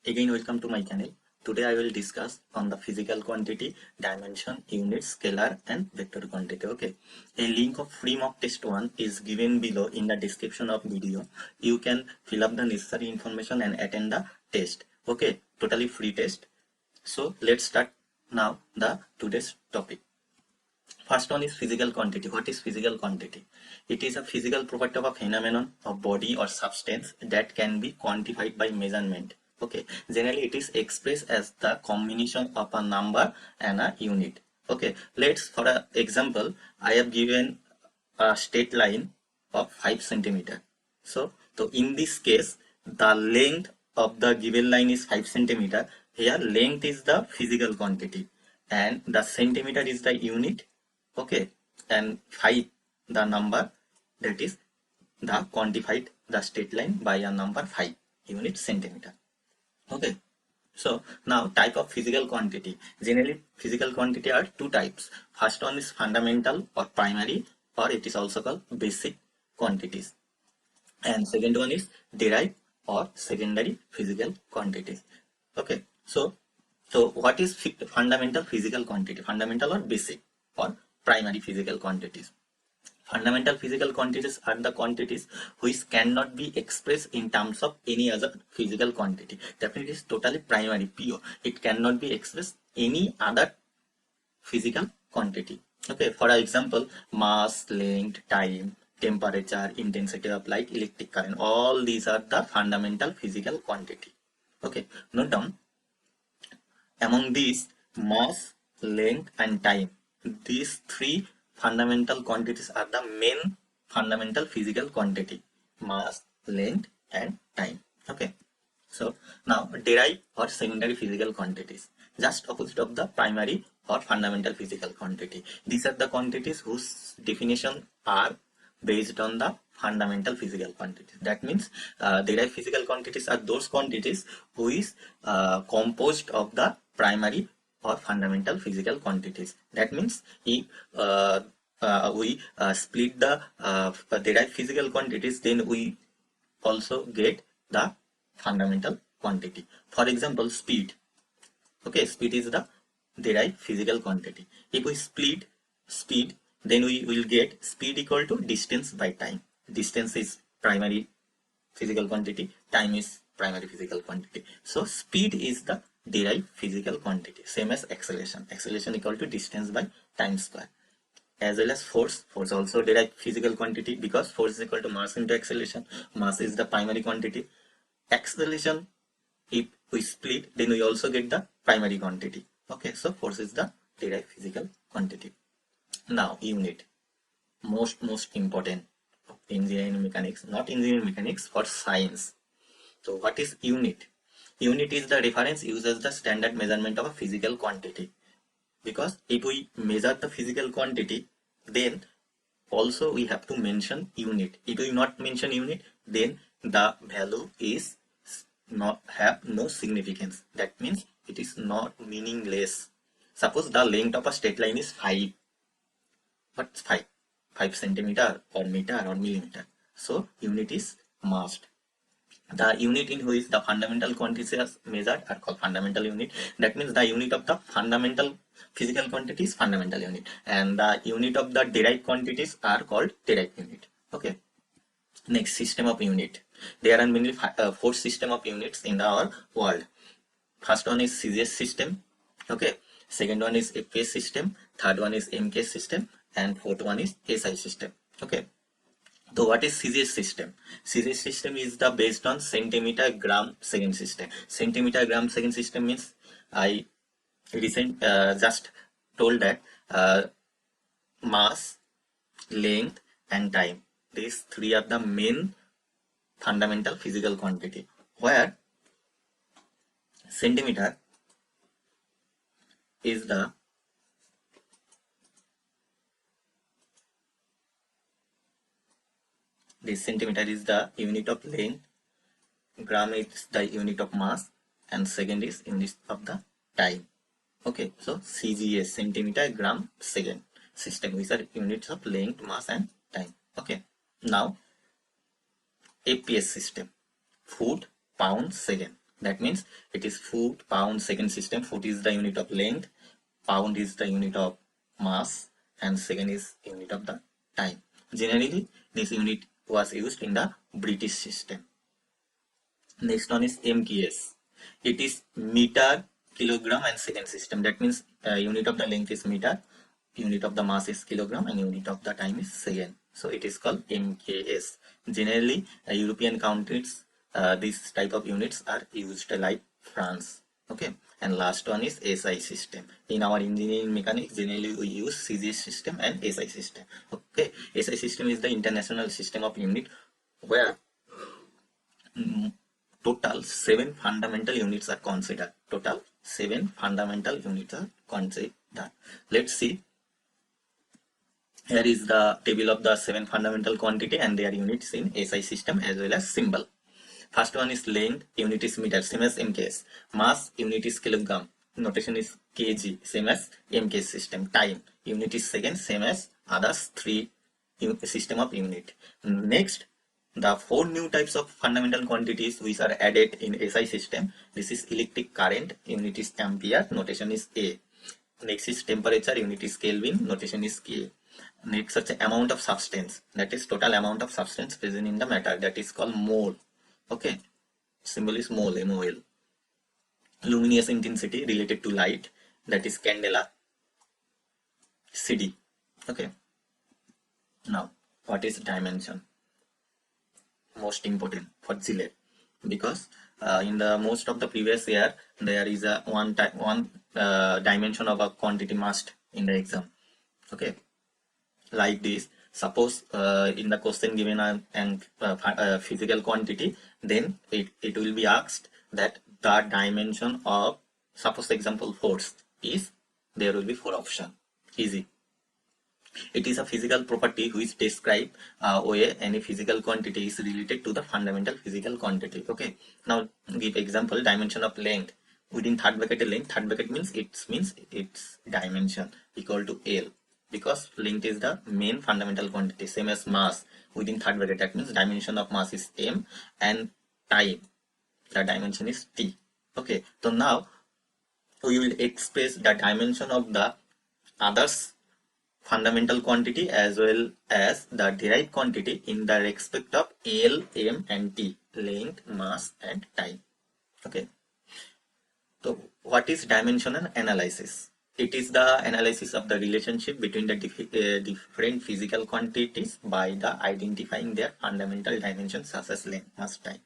Again, welcome to my channel. Today I will discuss on the physical quantity, dimension, unit, scalar and vector quantity. Okay. A link of free mock test 1 is given below in the description of video. You can fill up the necessary information and attend the test. Okay. Totally free test. So let's start now the today's topic. First one is physical quantity. What is physical quantity? It is a physical property of a phenomenon of body or substance that can be quantified by measurement. Okay, generally it is expressed as the combination of a number and a unit. Okay, let's for an example, I have given a straight line of 5 centimeter. So in this case, the length of the given line is 5 centimeter. Here length is the physical quantity and the centimeter is the unit. Okay, and 5 the number, that is the quantified the straight line by a number 5 unit centimeter. Okay, so now type of physical quantity. Generally physical quantity are two types. First one is fundamental or primary, or it is also called basic quantities, and second one is derived or secondary physical quantities. Okay, so what is fundamental physical quantity? Fundamental or basic or primary physical quantities? Fundamental physical quantities are the quantities which cannot be expressed in terms of any other physical quantity. Definitely is totally primary, pure. It cannot be expressed any other physical quantity. Okay, for example, mass, length, time, temperature, intensity of light, electric current. All these are the fundamental physical quantity. Okay, note down. Among these, mass, length and time, these three fundamental quantities are the main fundamental physical quantity: mass, length and time. Okay, so now derived or secondary physical quantities, just opposite of the primary or fundamental physical quantity. These are the quantities whose definition are based on the fundamental physical quantities. That means derived physical quantities are those quantities who is composed of the primary or fundamental physical quantities. That means if we split the derived physical quantities, then we also get the fundamental quantity. For example, speed. Okay, speed is the derived physical quantity. If we split speed, then we will get speed equal to distance by time. Distance is primary physical quantity, time is primary physical quantity. So speed is the derived physical quantity, same as acceleration. Acceleration equal to distance by time square. As well as force. Force also derived physical quantity, because force is equal to mass into acceleration. Mass is the primary quantity. Acceleration, if we split, then we also get the primary quantity. Okay, so force is the derived physical quantity. Now unit, most important of engineering mechanics, not engineering mechanics, for science. So what is unit? Unit is the reference used as the standard measurement of a physical quantity, because if we measure the physical quantity, then also we have to mention unit. If we not mention unit, then the value is not have no significance. That means it is not meaningless. Suppose the length of a straight line is 5. What's 5? 5 centimeter or meter or millimeter. So unit is must. The unit in which the fundamental quantities are measured are called fundamental unit. That means the unit of the fundamental physical quantity is fundamental unit, and the unit of the derived quantities are called derived unit. Okay. Next, system of unit. There are mainly 4 system of units in our world. First one is CGS system. Okay. Second one is FPS system. Third one is MK system, and fourth one is SI system. Okay. So what is CGS system? CGS system is the based on centimeter gram second system. Centimeter gram second system means I just told that mass, length and time, these three are the main fundamental physical quantity, where centimeter is the centimeter is the unit of length, gram is the unit of mass, and second is unit of the time. Okay, so CGS, centimeter gram second system, which are units of length, mass and time. Okay, now FPS system, foot pound second. That means it is foot, pound, second system. Foot is the unit of length, pound is the unit of mass, and second is unit of the time. Generally, this unit was used in the British system. Next one is MKS. It is meter, kilogram, and second system. That means unit of the length is meter, unit of the mass is kilogram, and unit of the time is second. So it is called MKS. Generally, European countries, this type of units are used like France. Okay. And last one is SI system. In our engineering mechanics, generally we use CGS system and SI system. Okay. SI system is the international system of unit where total 7 fundamental units are considered. Total 7 fundamental units are considered. Let's see. Here is the table of the 7 fundamental quantity and their units in SI system as well as symbol. First one is length, unit is meter, same as MKS. Mass, unit is kilogram, notation is kg, same as MKS system. Time, unit is second, same as others 3 system of unit. Next, the 4 new types of fundamental quantities which are added in SI system. This is electric current, unit is ampere, notation is A. Next is temperature, unit is Kelvin, notation is K. Next is amount of substance, that is total amount of substance present in the matter, that is called mole. Okay, symbol is mole, MOL. Luminous intensity related to light, that is candela, CD. Okay, now what is dimension? Most important for Zile, because in the most of the previous year there is a one dimension of a quantity must in the exam. Okay, like this. Suppose in the question given a physical quantity, then it will be asked that the dimension of, suppose example force is, there will be 4 options. Easy. It is a physical property which describe where any physical quantity is related to the fundamental physical quantity. Okay. Now give example, dimension of length. Within third bracket length, third bracket means its dimension equal to L, because length is the main fundamental quantity. Same as mass, within third bracket, that means dimension of mass is M, and time, the dimension is T. Okay. So now we will express the dimension of the others fundamental quantity as well as the derived quantity in the respect of L, M and T, length, mass and time. Okay. So what is dimensional analysis? It is the analysis of the relationship between the different physical quantities by the identifying their fundamental dimensions such as length, mass, time.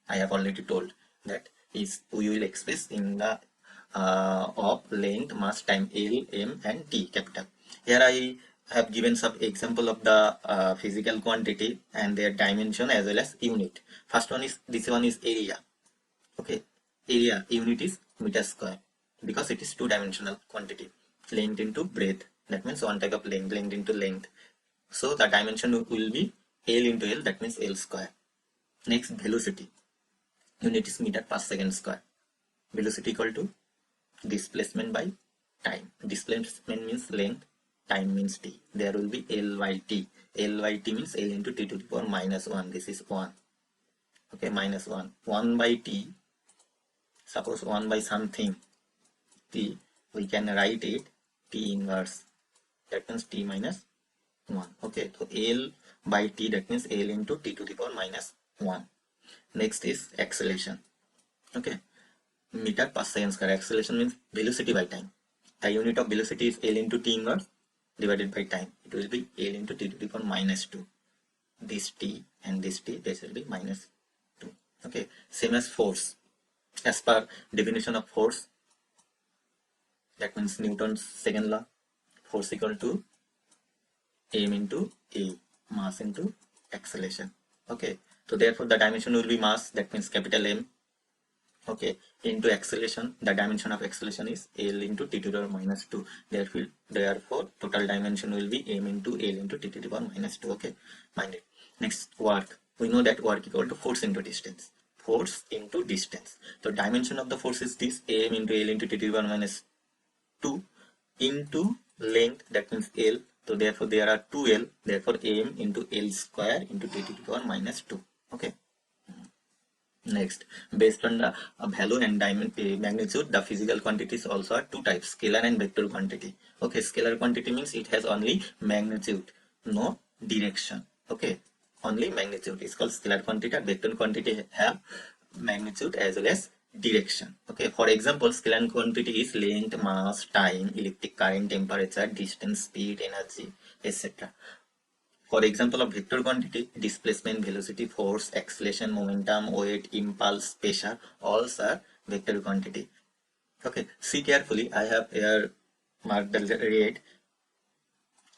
I have already told that is we will express in the of length, mass, time, L, M and T, capital. Here I have given some example of the physical quantity and their dimension as well as unit. First one is, this one is area. Okay, area unit is meter square because it is 2-dimensional quantity. Length into breadth, that means one type of length, length into length. So the dimension will be L into L, that means L square. Next, velocity. Unit is meter per second square. Velocity equal to displacement by time. Displacement means length, time means t. There will be L by t. L by t means L into t to the power minus 1. This is 1. Okay, minus 1. 1 by t. Suppose 1 by something t, we can write it t inverse. That means t minus 1. Okay, so L by t, that means L into t to the power minus 1. Next is acceleration. Okay, meter per second square. Acceleration means velocity by time. The unit of velocity is L into t inverse divided by time. It will be L into t to the power minus 2. This t and this t, this will be minus 2. Okay, same as force. As per definition of force, that means Newton's second law, force equal to m into a, mass into acceleration. Okay, so therefore the dimension will be mass, that means capital M. Okay, into acceleration, the dimension of acceleration is L into t to the power minus 2. Therefore total dimension will be m into L into t to the power minus 2. Okay, mind it. Next, work. We know that work equal to force into distance. Force into distance. So dimension of the force is this, m into L into t to the power minus 2 into length, that means L. So therefore there are 2L, therefore m into L square into t to the power minus 2. Okay. Next, based on the value and magnitude, the physical quantities also are two types, scalar and vector quantity. Okay, scalar quantity means it has only magnitude, no direction. Okay, only magnitude is called scalar quantity, and vector quantity have magnitude as well as direction. Okay, for example, scalar quantity is length, mass, time, electric current, temperature, distance, speed, energy, etc. For example of vector quantity, displacement, velocity, force, acceleration, momentum, weight, impulse, pressure, all are vector quantity. Okay, see carefully. I have here marked the red,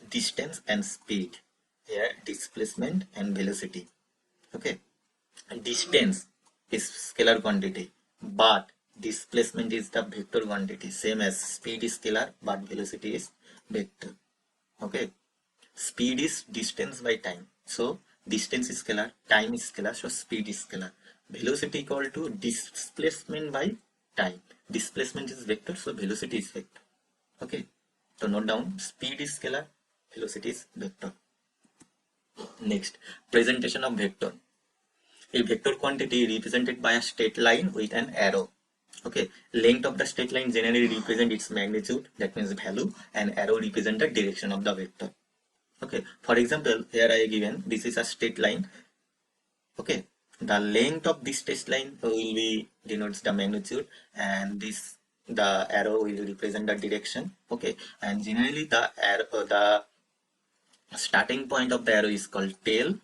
distance and speed. Here, displacement and velocity. Okay, distance is scalar quantity, but displacement is the vector quantity. Same as speed is scalar, but velocity is vector. Okay. Speed is distance by time. So distance is scalar, time is scalar, so speed is scalar. Velocity equal to displacement by time. Displacement is vector, so velocity is vector. Okay. So note down, speed is scalar, velocity is vector. Next, presentation of vector. A vector quantity represented by a straight line with an arrow. Okay, length of the straight line generally represent its magnitude, that means value, and arrow represent the direction of the vector. Okay, for example, here I given this is a straight line. Okay, the length of this straight line will be denotes the magnitude, and this the arrow will represent the direction. Okay, and generally the arrow, the starting point of the arrow is called tail.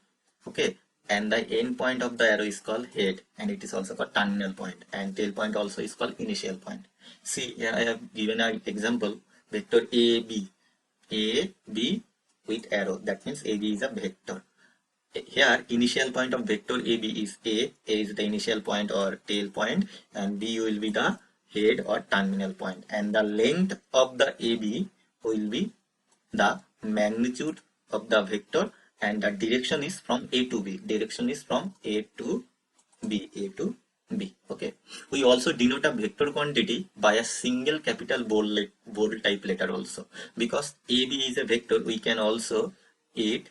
Okay, and the end point of the arrow is called head, and it is also called terminal point, and tail point also is called initial point. See, here I have given an example, vector a b with arrow, that means AB is a vector. Here initial point of vector AB is A is the initial point or tail point, and B will be the head or terminal point, and the length of the AB will be the magnitude of the vector, and the direction is from A to B. Direction is from A to B. Okay. We also denote a vector quantity by a single capital bold type letter also. Because AB is a vector, we can also it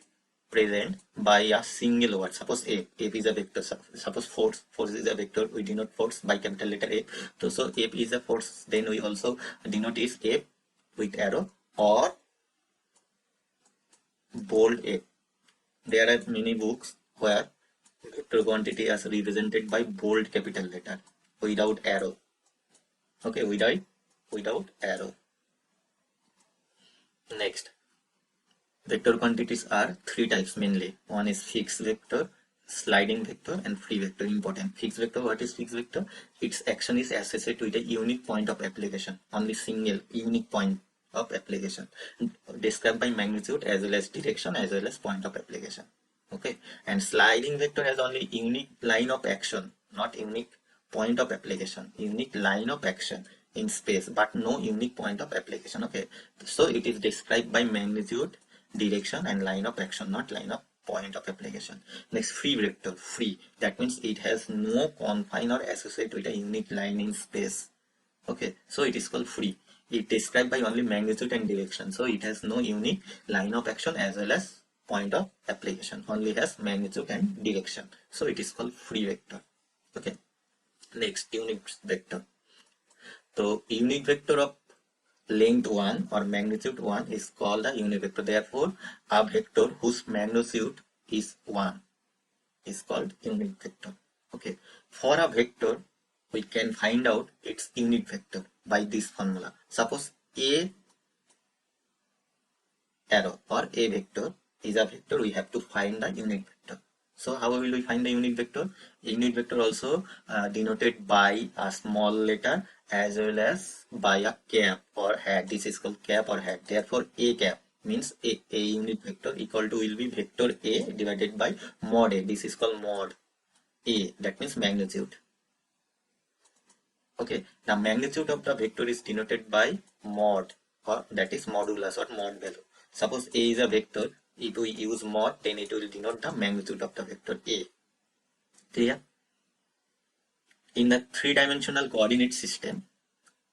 present by a single word. Suppose A is a vector. Suppose force is a vector. We denote force by capital letter A. So A is a force. Then we also denote is A with arrow or bold A. There are many books where vector quantity is represented by bold capital letter without arrow. Okay, without arrow. Next, vector quantities are three types mainly. One is fixed vector, sliding vector, and free vector. Important. Fixed vector. What is fixed vector? Its action is associated with a unique point of application. Only single unique point of application, described by magnitude as well as direction as well as point of application. Okay, and sliding vector has only unique line of action, not unique point of application. Unique line of action in space, but no unique point of application. Okay, so it is described by magnitude, direction, and line of action, not line of point of application. Next, free vector. Free, that means it has no confine or associate with a unique line in space. Okay, so it is called free. It is described by only magnitude and direction, so it has no unique line of action as well as point of application, only has magnitude and direction, so it is called free vector. Okay, next, unit vector. So unit vector of length 1 or magnitude 1 is called a unit vector. Therefore, a vector whose magnitude is 1 is called unit vector. Okay, for a vector we can find out its unit vector by this formula. Suppose a arrow or a vector is a vector, we have to find the unit vector. So how will we find the unit vector? Unit vector also denoted by a small letter as well as by a cap or hat. This is called cap or hat. Therefore, a cap means a unit vector equal to will be vector a divided by mod a. This is called mod a. That means magnitude. Okay, the magnitude of the vector is denoted by mod, or that is modulus or mod value. Suppose a is a vector, if we use mod, then it will denote the magnitude of the vector a. Clear? In the three-dimensional coordinate system,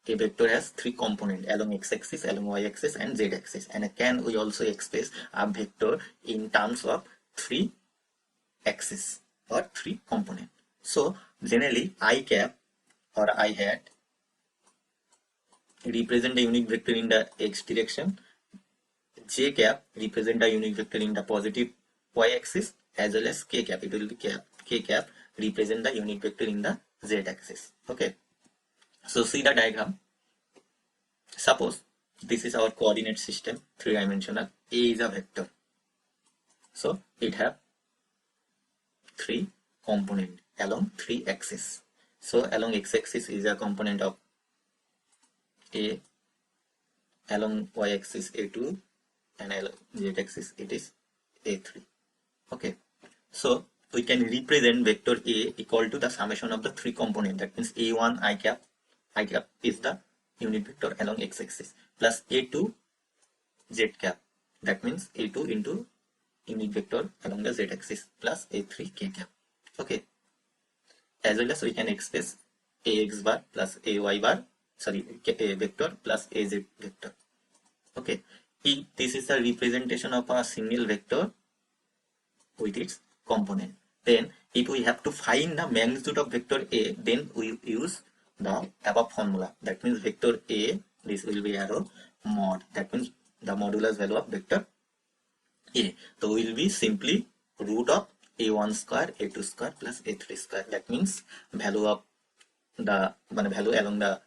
a vector has three components along x-axis, along y-axis, and z-axis. And can we also express a vector in terms of three axes or three components? So Generally, I cap or I hat represent a unit vector in the x direction. J cap represent a unit vector in the positive y axis, as well as k cap. It will be k cap represent the unit vector in the z axis. Okay. So see the diagram. Suppose this is our coordinate system, three-dimensional. A is a vector. So it have three component along three axes. So along x-axis is a component of A, along y-axis A2, and along z-axis it is A3. Okay. So we can represent vector A equal to the summation of the three component. That means A1 I cap is the unit vector along x-axis, plus A2 z cap. That means A2 into unit vector along the z-axis plus A3 k cap. Okay. As well as we can express ax bar plus ay bar, a vector plus az vector. Okay. If this is the representation of a single vector with its component, then if we have to find the magnitude of vector A, then we use the above formula. That means vector A, this will be arrow mod. That means the modulus value of vector A. So will be simply root of A1 square, A2 square plus A3 square. That means value of the value along the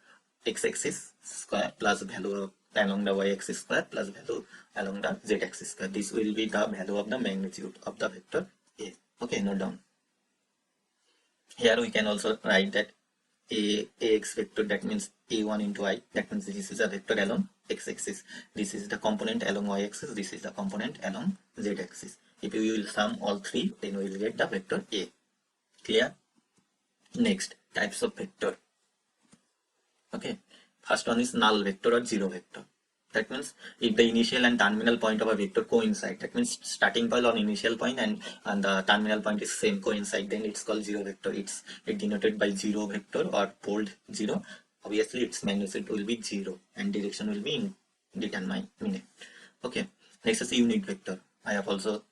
x-axis square plus value along the y-axis square plus value along the z-axis square. This will be the value of the magnitude of the vector A. Okay, note down. Here we can also write that ax vector, that means a1 into I, that means this is a vector along x-axis, this is the component along y-axis, this is the component along z-axis. If you will sum all three, then we will get the vector A. Clear? Next, types of vector. Okay, first one is null vector or zero vector. That means if the initial and terminal point of a vector coincide, that means starting point or initial point and the terminal point is same coincide, then it's called zero vector. It denoted by zero vector or bold zero. Obviously its magnitude will be zero and direction will be determined. Okay, next is unit vector. I have also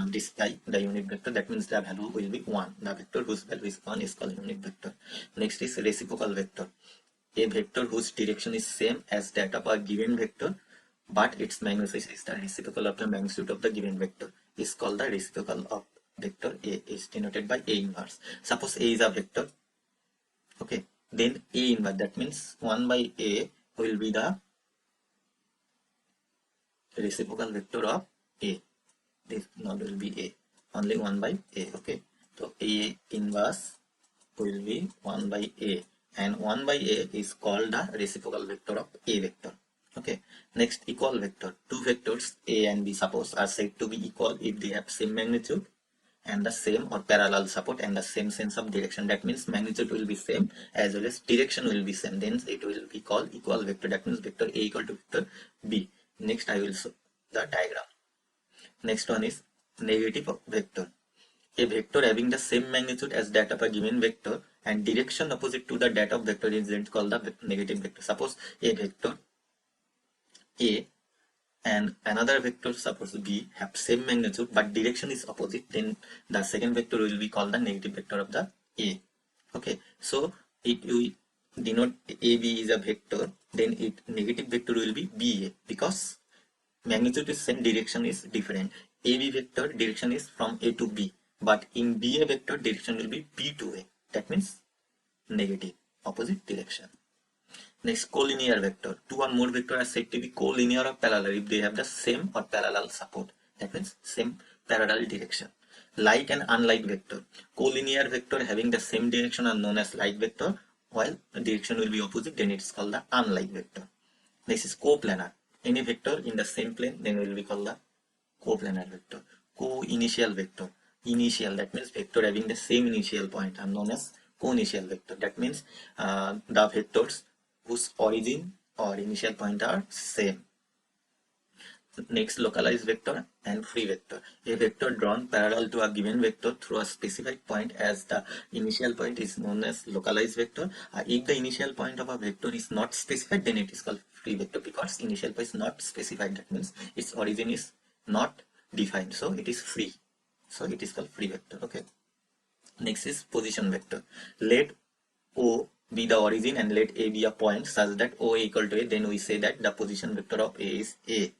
described the unit vector. That means the value will be 1. The vector whose value is 1 is called unit vector. Next is reciprocal vector. A vector whose direction is same as that of a given vector, but its magnitude is the reciprocal of the magnitude of the given vector, is called the reciprocal of vector A, is denoted by A inverse. Suppose A is a vector, okay, then A inverse, that means 1 by A will be the reciprocal vector of A. This not will be A, only 1 by A. Okay, so A inverse will be 1 by A, and 1 by A is called the reciprocal vector of A vector. Okay, next equal vector. Two vectors A and B, suppose, are said to be equal if they have same magnitude and the same or parallel support and the same sense of direction. That means magnitude will be same as well as direction will be same, then it will be called equal vector. That means vector A equal to vector B. Next I will show the diagram. Next one is negative vector. A vector having the same magnitude as that of a given vector and direction opposite to the that of vector is then called the negative vector. Suppose a vector A and another vector, suppose B, have same magnitude but direction is opposite, then the second vector will be called the negative vector of the A. Okay, so it will denote AB is a vector, then it negative vector will be BA, because magnitude is same, direction is different. AB vector direction is from A to B, but in BA vector direction will be B to A. That means negative, opposite direction. Next, collinear vector. Two or more vectors are said to be collinear or parallel if they have the same or parallel support. That means same parallel direction. Like and unlike vector. Collinear vector having the same direction are known as like vector, while the direction will be opposite, then it's called the unlike vector. Next is coplanar. Any vector in the same plane, then will be called the coplanar vector. Co-initial vector. Initial, that means vector having the same initial point, are known as co-initial vector. That means the vectors whose origin or initial point are same. Next, localized vector and free vector. A vector drawn parallel to a given vector through a specified point as the initial point is known as localized vector. If the initial point of a vector is not specified, then it is called free vector, because initial point is not specified. That means its origin is not defined, so it is free. So it is called free vector. Okay. Next is position vector. Let O be the origin and let A be a point such that O equal to A, then we say that the position vector of A is A.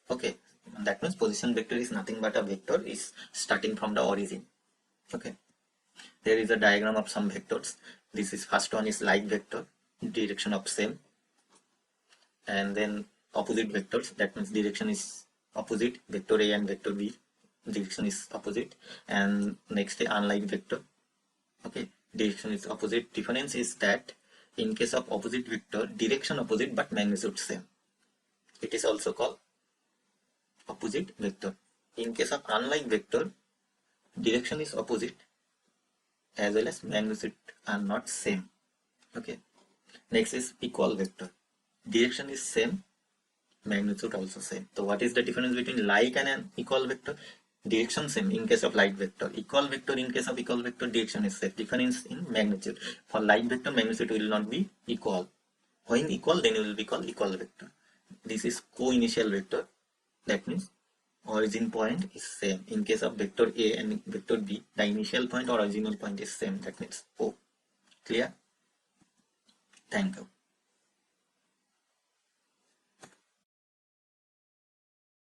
Okay, that means position vector is nothing but a vector is starting from the origin. Okay, there is a diagram of some vectors. This is first one is like vector, direction of same, and then opposite vectors, that means direction is opposite, vector A and vector B, direction is opposite, and next unlike vector. Okay, direction is opposite. Difference is that in case of opposite vector, direction opposite but magnitude same. It is also called opposite vector. In case of unlike vector, direction is opposite as well as magnitude are not same. Okay, next is equal vector. Direction is same, magnitude also same. So what is the difference between like and an equal vector? Direction same in case of like vector, equal vector in case of equal vector, direction is same. Difference in magnitude. For like vector, magnitude will not be equal. When equal, then it will be called equal vector. This is co-initial vector. That means origin point is same. In case of vector A and vector B, the initial point or original point is same. That means O. Clear? Thank you.